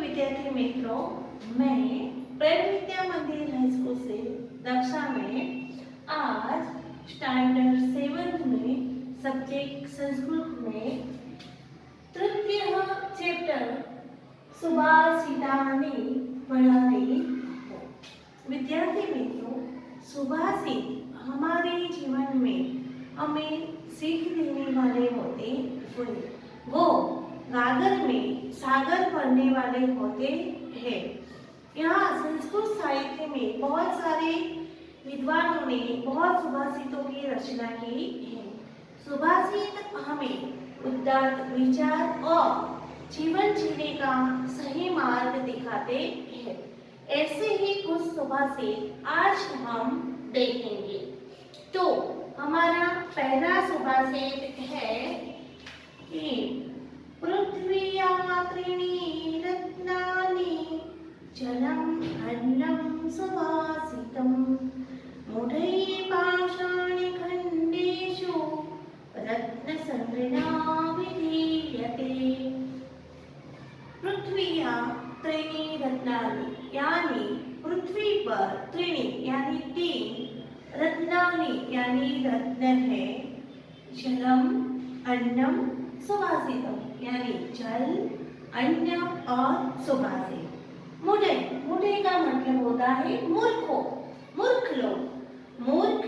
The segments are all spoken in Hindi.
विद्यार्थी मित्रों, मैं प्रेम विद्या मंदिर हाई स्कूल से कक्षा में आज स्टैंडर्ड 7 में सब्जेक्ट संस्कृत में तृतीय चैप्टर सुभाषितानि पढ़ा रही हूँ। विद्यार्थी मित्रों, सुभाषित हमारे जीवन में हमें सीख देने वाले होते हैं। वो गागर में सागर भरने वाले होते हैं। यहाँ संस्कृत साहित्य में बहुत सारे विद्वानों ने बहुत सुभाषितों की रचना की है। सुभाषित हमें उदात्त विचार और जीवन जीने का सही मार्ग दिखाते हैं। ऐसे ही कुछ सुभाषित आज हम देखेंगे। तो हमारा पहला सुभाषित है कि पृथ्व्यां त्रीणि रत्नानि जलम् अन्नं सुभाषितं मूढैः पाषाणि खण्डेषु रत्नसंज्ञा विधीयते। पृथ्व्यां त्रीणि रत्नानि यानी पृथ्वी पर त्रीणि यानी तीन, रत्नानि यानी रत्न है, जलम अन्नम सुभाषितम यानी जल, अन्न और सुभाषित। मूढ़े, मूढ़े का मतलब होता है मूर्खो, मूर्ख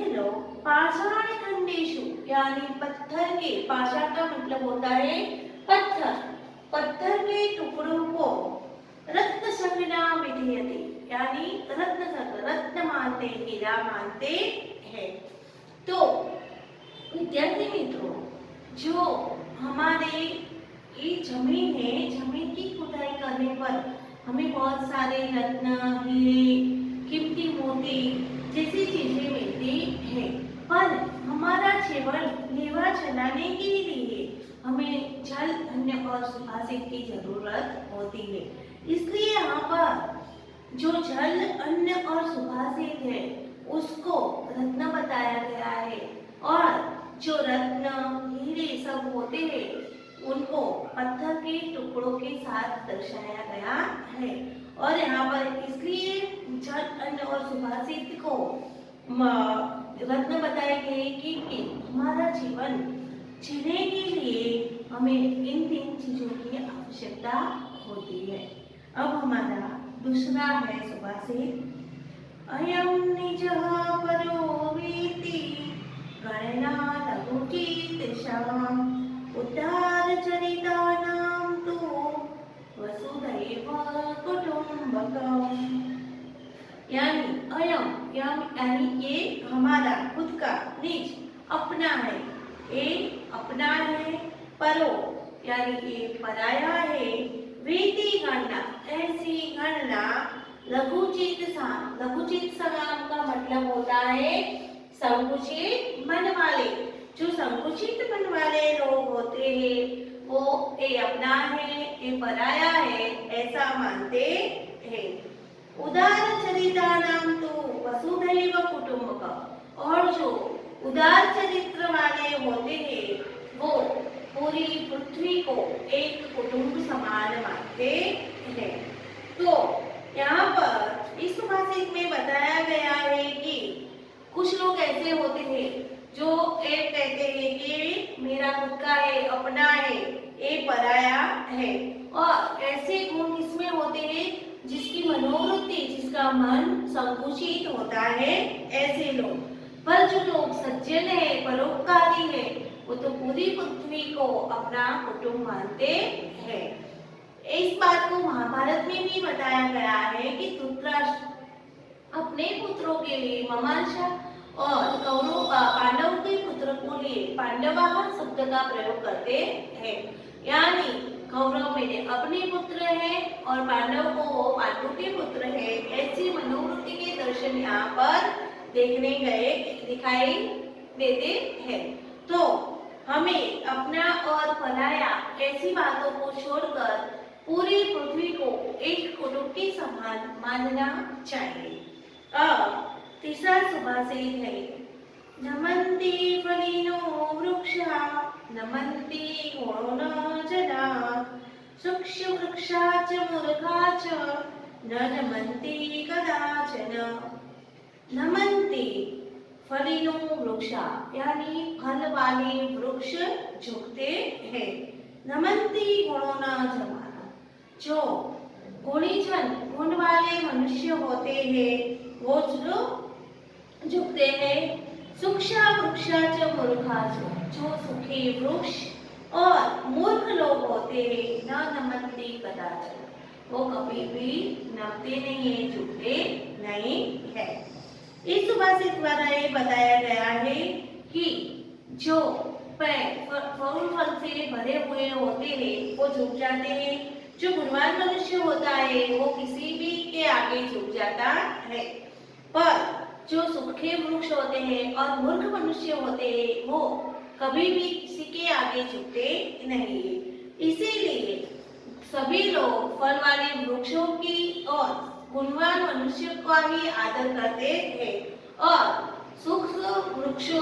लोग पाषाण खंडेशु यानी पत्थर के, पाषाण का मतलब होता है पत्थर, पत्थर के टुकड़ों को रत्न संज्ञा विधीयते यानी रत्न मानते, हीरा मानते हैं। तो विद्यार्थी मित्रों, जो हमारे ये जमीन है, जमीन की खुदाई करने पर हमें बहुत सारे रत्न, हीरे, कीमती मोती जैसी चीजें मिलती हैं। पर हमारा जीवन लेवा चलाने के लिए हमें जल, अन्न और सुभाषित की जरूरत होती है। इसलिए यहाँ पर जो जल, अन्न और सुभाषित है उसको रत्न बताया गया है, और जो रत्न, हीरे सब होते हैं उनको पत्थर के टुकड़ों के साथ दर्शाया गया है। और यहाँ पर इसलिए जल, अन्न और सुभाषित को रत्न बताए गए कि हमारा जीवन जीने के लिए हमें इन तीन चीजों की आवश्यकता होती है। अब हमारा दूसरा है सुभाषित, अयं निजः परो वेति गणना लघुकीर्तिशाम् उद्धारचरितानां तु वसुधैव कुटुम्बकम्। यानी अयम यानी ये हमारा खुद का, निज अपना है, ये अपना है, परो यानी ये पराया है, वेति गणना ऐसी गणना, लघुचित सगाम का मतलब होता है संकुचित मन वाले। जो संकुचित मन वाले लोग होते हैं वो ये अपना है, ये पराया है ऐसा मानते हैं। उदार चरितानां तो वसुधैव कुटुम्बकम्, और जो उदार चरित्र वाले होते हैं वो पूरी पृथ्वी को एक कुटुंब समान मानते हैं। तो यहाँ पर इस सुभाषित में बताया गया है कि कुछ लोग ऐसे होते हैं जो एक कहते हैं कि मेरा खुद का है, अपना है, ये पराया है, और ऐसे गुण किसमें होते हैं जिसकी मनोवृत्ति, जिसका मन संकुचित होता है, ऐसे लोग। पर जो लोग सज्जन है, परोपकारी है, वो तो पूरी पृथ्वी को अपना कुटुंब मानते हैं। इस बात को महाभारत में भी बताया गया है कि धृतराष्ट्र अपने पुत्रों के लिए ममांसा और कौरव पांडव के पुत्र को लिए पांडवा शब्द का प्रयोग करते हैं। यानी कौरव मेरे अपने पुत्र हैं और पांडव को पांडु के पुत्र हैं। ऐसी मनोवृत्ति के दर्शन यहाँ पर दिखाई देते हैं। तो हमें अपना और पराया ऐसी बातों को छोड़कर पूरी पृथ्वी को एक कुटुंब के समान मानना चाहिए। अब तीसरा सुभाषित है, नमन्ति फलिनो वृक्षा नमन्ति गुणो न जना वृक्षा च मूर्खा च न नमन्ति कदाचन। नमन्ति फलीनु वृक्षा यानी फल वाले वृक्ष झुकते हैं। नमन्ति गुणों जमाना जो गुणीजन गुण वाले मनुष्य होते हैं वो जो झुकते हैं। सुक्षा वृक्षा च मूर्खा जो सुखी वृक्ष और मूर्ख लोग होते हैं न नमन्ति कदाचन वो कभी भी नमते नहीं है, झुकते नहीं है। इस सुभाषित द्वारा ये बताया गया है कि जो पेड़ फल से भरे हुए होते हैं वो झुक जाते हैं। जो गुणवान मनुष्य होता है वो किसी भी के आगे झुक जाता है, पर जो सूखे वृक्ष होते हैं और मूर्ख मनुष्य होते हैं वो कभी भी किसी के आगे झुकते नहीं है। इसीलिए सभी लोग फल वाले वृक्षों की और गुणवान मनुष्य का ही आदर करते हैं और सुख वृक्षों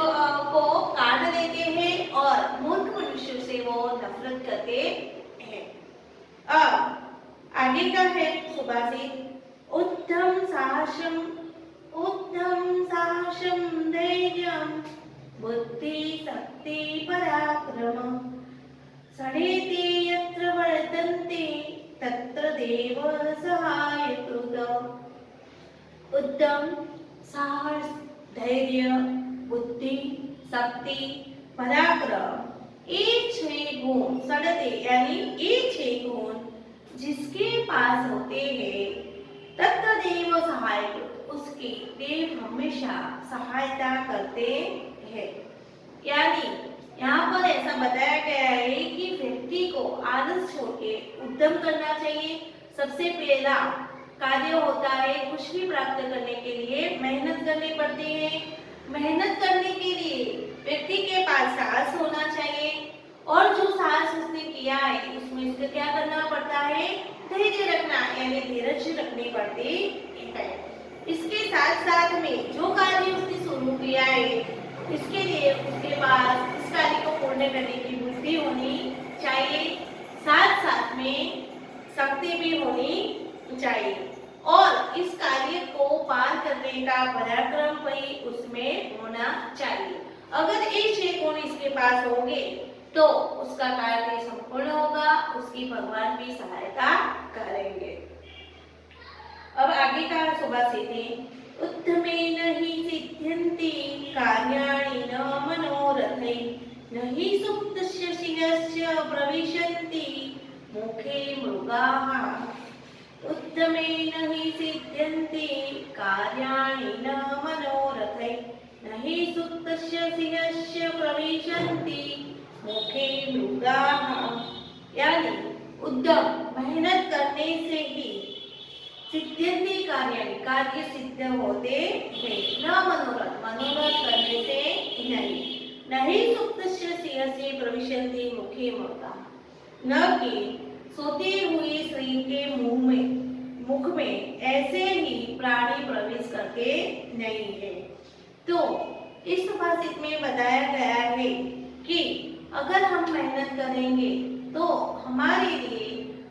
को काट देते हैं और मूर्ख मनुष्य से वो नफरत करते हैं। अब आगे का है सुभाषित उत्तम साहसम धैर्यम बुद्धि शक्ति पराक्रम सडेते यत्र वर्तन्ते तत्र देव सहायकृत। उत्तम साहस धैर्य बुद्धि शक्ति पराक्रम ये 6 गुण सड़ते यानी ये 6 गुण जिसके पास होते हैं तत्र देव सहायकृत उसकी देव हमेशा सहायता करते हैं। यानी यहाँ पर ऐसा बताया गया है कि व्यक्ति को आलस छोड़ के उद्यम करना चाहिए। सबसे पहला कार्य होता है कुछ भी प्राप्त करने के लिए मेहनत करनी पड़ती है। मेहनत करने के लिए व्यक्ति के पास साहस होना चाहिए और जो साहस उसने किया है उसमें उसको क्या करना पड़ता है, धैर्य रखना यानी धीरज रखनी पड़ती है। इसके साथ साथ में जो कार्य उसने शुरू किया है इसके लिए उसके पास इस कार्य को पूर्ण करने की बुद्धि होनी चाहिए, साथ साथ में शक्ति भी होनी चाहिए और इस कार्य को पार करने का पराक्रम भी उसमें होना चाहिए। अगर ये 6 गुण इसके पास होंगे तो उसका कार्य संपूर्ण होगा, उसकी भगवान भी सहायता करेंगे। अब आगे का सुभाषित है उत्तमेन हि सिद्ध्यन्ति कार्याणि न मनोरथै न हि सुप्तस्य सिंहस्य प्रविशन्ति मुखे मृगाः। उत्तमेन हि सिद्ध्यन्ति कार्याणि न मनोरथै न हि सुप्तस्य सिंहस्य प्रविशन्ति मुखे मृगाः। यानी उद्यम मेहनत करने से ही सिद्ध्यन्ति कार्य सिद्ध होते हैं, न मनोरथ करने से नहीं सुप्तस्य सिंहस्य प्रविशन्ति मुखे मृगाः न कि सोते हुए सिंह के मुख में ऐसे ही प्राणी प्रवेश करते नहीं है। तो इस सुभाषित में बताया गया है कि अगर हम मेहनत करेंगे तो हमारे लिए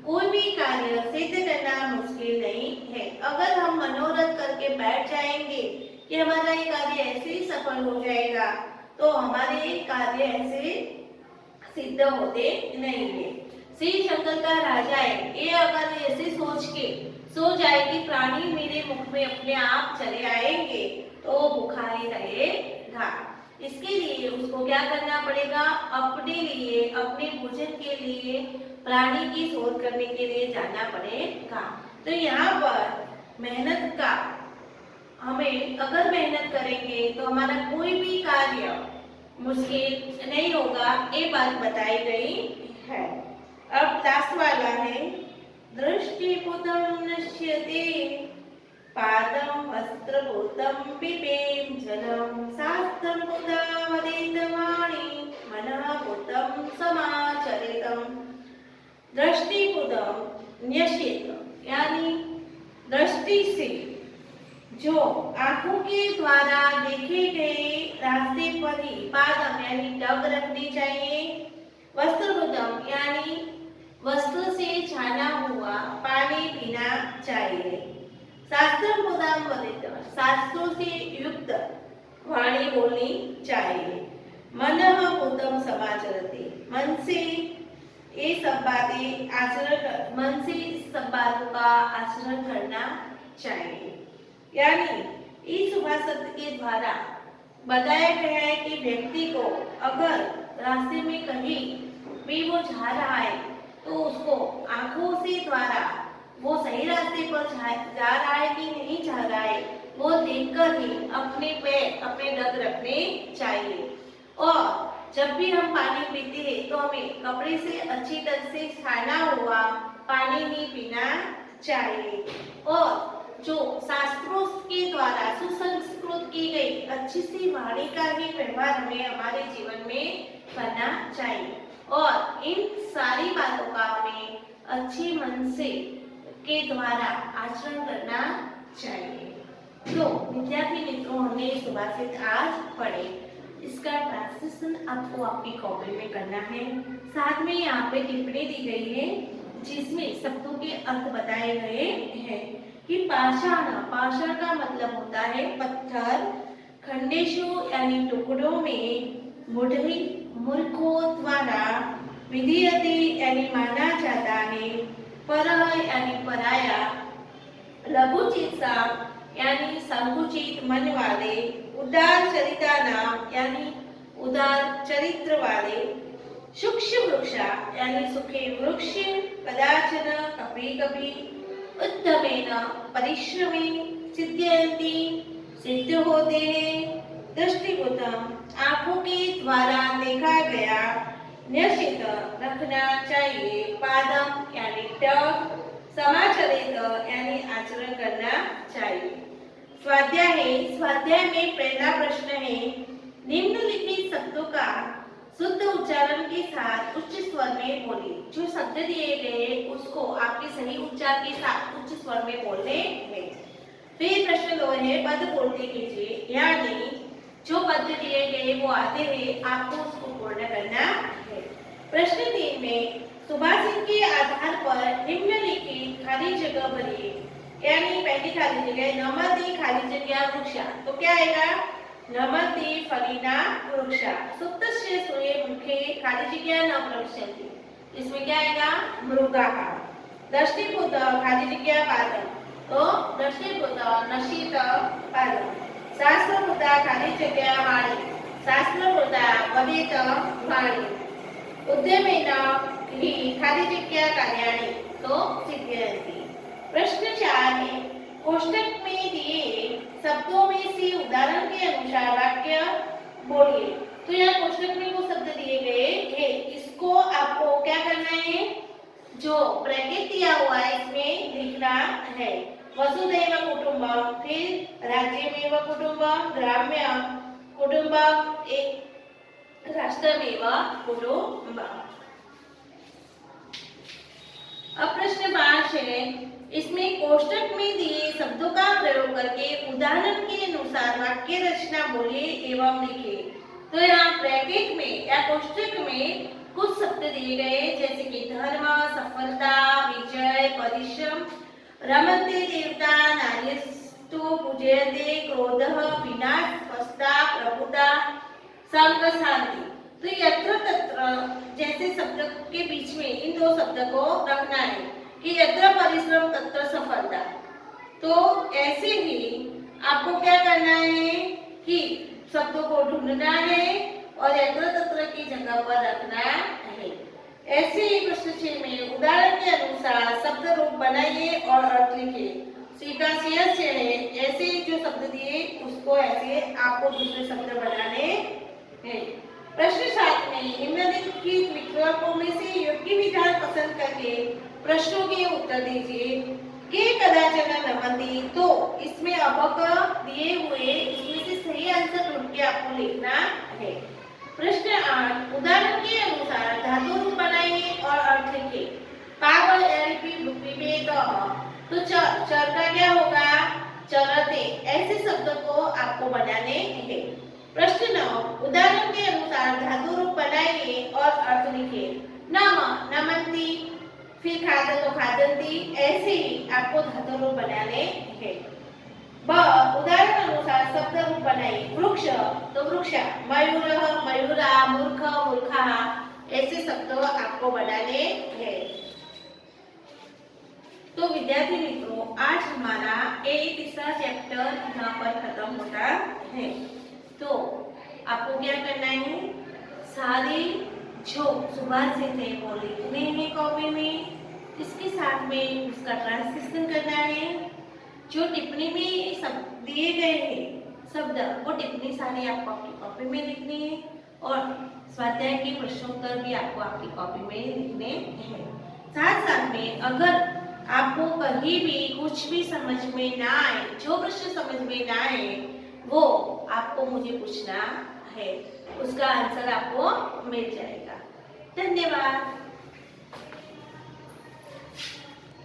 कोई भी कार्य सिद्ध करना मुश्किल नहीं है। अगर हम मनोरथ करके बैठ जाएंगे कि हमारा ये कार्य ऐसे ही सफल हो जाएगा तो हमारे कार्य ऐसे सिद्ध होते नहीं है। श्री शंकर का राजा है ये अगर ऐसे सोच के सो जाए कि प्राणी मेरे मुख में अपने आप चले आएंगे तो भूखा ही रहेगा। इसके लिए उसको क्या करना पड़ेगा, अपने लिए अपने भोजन के लिए प्राणी की शोध करने के लिए जाना पड़ेगा। तो यहाँ पर मेहनत का हमें अगर मेहनत करेंगे तो हमारा कोई भी कार्य मुश्किल नहीं होगा, ये बात बताई गई है। अब लास्ट वाला है दृष्टिपुतं नश्यते पादं वस्त्रभूतं पिबेम जलं शास्त्रं पुता वदेतवाणी मनः पुतं समाचरितम्। दृष्टिपुतं नश्येत यानी दृष्टि से जो आंखों के द्वारा देखे गए रास्ते पर ही पादम यानी टग रखनी चाहिए, वस्त्रभूतम यानी वस्त्र से छाना हुआ पानी पीना चाहिए। शास्त्रमुदाम वदित, शास्त्रों से युक्त वाणी बोलनी चाहिए। मनः भूतम समाचरते, मन से ये सब बातें मन से सब बातों का आचरण करना चाहिए। यानी इस उपनिषद के द्वारा बताया गया है कि व्यक्ति को अगर रास्ते में कहीं भी वो जा रहा है तो उसको आंखों से द्वारा वो सही रास्ते पर जा रहा है कि नहीं जा रहा है वो देखकर ही अपने पैर अपने डग रखने चाहिए। और जब भी हम पानी पीते हैं तो हमें कपड़े से अच्छी तरह से छाना हुआ पानी ही पीना चाहिए। और जो शास्त्रों के द्वारा सुसंस्कृत की गई अच्छी सी वाणी का ही व्यवहार हमें हमारे जीवन में करना चाहिए। और इन सारी बातों का हमें अच्छे मन से के द्वारा आचरण करना चाहिए। तो विद्यार्थी मित्रों, हमने सुभाषित आज पढ़े। इसका ट्रांसलेशन आपको आपकी कॉपी में करना है। साथ में यहाँ पे टिप्पणी दी गई है जिसमें शब्दों के अर्थ बताए गए हैं कि पाषाण, पाषाण का मतलब होता है पत्थर, खंडेशु यानी टुकड़ों में, मुढ़ी मूर्खों द्वारा, विधीयते यानी माना जाता है, परह यानी पराया, लघुचित्सा यानी संकुचित मन वाले, उदार चरिता नाम यानी उदार चरित्र वाले, सूक्ष्म वृक्षा यानी सूखे वृक्ष, कदाचन कभी कभी, उत्तमेन परिश्रमेण सिद्ध्यन्ति सिद्ध होते हैं, दृष्टिगोचरम आंखों के द्वारा देखा गया, निश्चित रखना चाहिए, पादम यानी टक, समाचरित यानी आचरण करना चाहिए। स्वाध्याय है, स्वाध्याय में पहला प्रश्न है, निम्नलिखित शब्दों का शुद्ध उच्चारण के साथ उच्च स्वर में बोलिए। जो शब्द दिए गए उसको आपके सही उच्चार के साथ उच्च स्वर में बोलने हैं। फिर प्रश्न 2 है, पद पूर्ति कीजिए, यानी जो पद दिए गए वो आते हैं आपको उसको पूर्ण करना है। प्रश्न 3 में सुभाषित के आधार पर निम्नलिखित खाली जगह भरिए, यानी पहली खाली जगह नमति खाली जगह वृक्षा, तो क्या आएगा? नमति फलिना वृक्षा, सुप्तस्य सूर्ये मुखे खाली जगह न प्रविशन्ति, इसमें क्या आएगा? मृगाः। दृष्टिपूत खाली जगह पादम, तो दृष्टिपूत नशित पादम। शास्त्रपूता खाली जगह वाणी, शास्त्रपूता वदित वाणी। उद्यमेन हि खाली जगह कार्याणि, तो सिद्ध्यन्ति। प्रश्न 4 है, कोष्टक में दिए शब्दों में से उदाहरण के अनुसार वाक्य बोलिए। तो यहाँ कोष्टक में वो शब्द दिए गए हैं, इसको आपको क्या करना है? जो ब्रैकेट दिया हुआ है इसमें लिखना है। वसुधैव कुटुंबकम, फिर राज्यमेव कुटुंबकम, ग्राम्य कुटुंबकम, एक राष्ट्रमेव कुटुंबकम। अब प्रश्न 5 है, इसमें कोष्टक में दिए शब्दों का प्रयोग करके उदाहरण के अनुसार वाक्य रचना बोलिए एवं लिखिए। तो यहाँ ब्रैकेट में या कोष्टक में कुछ शब्द दिए गए जैसे कि धर्म, सफलता, विजय, परिश्रम, रमन्ते देवता, नार्यस्तु पूजयते, क्रोधः, विनाश, स्वस्था, प्रभुता, संग, शांति। तो यत्र तत्र जैसे शब्द के बीच में इन 2 शब्द को रखना है कि यत्र परिश्रम तत्र सफलता। तो ऐसे ही आपको क्या करना है कि शब्दों को ढूंढना है और यत्र तत्र की जगह पर रखना है। ऐसे ही प्रश्न 6 में उदाहरण के अनुसार शब्द रूप बनाइए और अर्थ लिखिए। स्वीकार्य है, ऐसे जो शब्द दिए उसको ऐसे आपको दूसरे शब्द बनाने हैं। प्रश्न 7 में निम्नलिखित विकल्पों में से योग्य विधान पसंद करके प्रश्नों के उत्तर दीजिए। के कदाचन नमति, तो इसमें अबक दिए हुए इसमें से सही आंसर ढूंढ के आपको लिखना है। प्रश्न 8 उदाहरण के अनुसार धातु रूप बनाइए और अर्थ लिखिए। पाव एलपी विवेक, तो चर का क्या होगा? चरते, ऐसे शब्द को आपको बनाने हैं। प्रश्न 9 उदाहरण के अनुसार धातु रूप बनाइए और अर्थ लिखिए। नम, नमन्ति, फिर खादतो खादंती, ऐसे ही आपको धातु रूप बनाने हैं। उदाहरण अनुसार शब्द रूप बनाइए। वृक्ष तो वृक्ष, मयूर मयूरा, मूर्ख मूर्खा, ऐसे शब्द आपको बनाने हैं। तो विद्यार्थी मित्रों, आज हमारा तीसरा चैप्टर यहाँ पर खत्म होता है। तो आपको क्या करना है, सारे जो सुभाषित है वो लिखने हैं कॉपी में, इसके साथ में उसका ट्रांसलेशन करना है। जो टिप्पणी में सब दिए गए हैं शब्द, वो टिप्पणी सारी आपको आपकी कॉपी में लिखनी है और स्वाध्याय के प्रश्नोत्तर भी आपको आपकी कॉपी में लिखने हैं। साथ साथ में अगर आपको कहीं भी कुछ भी समझ में ना आए, जो प्रश्न समझ में ना आए, वो आपको मुझे पूछना है, उसका आंसर आपको मिल जाएगा। धन्यवाद।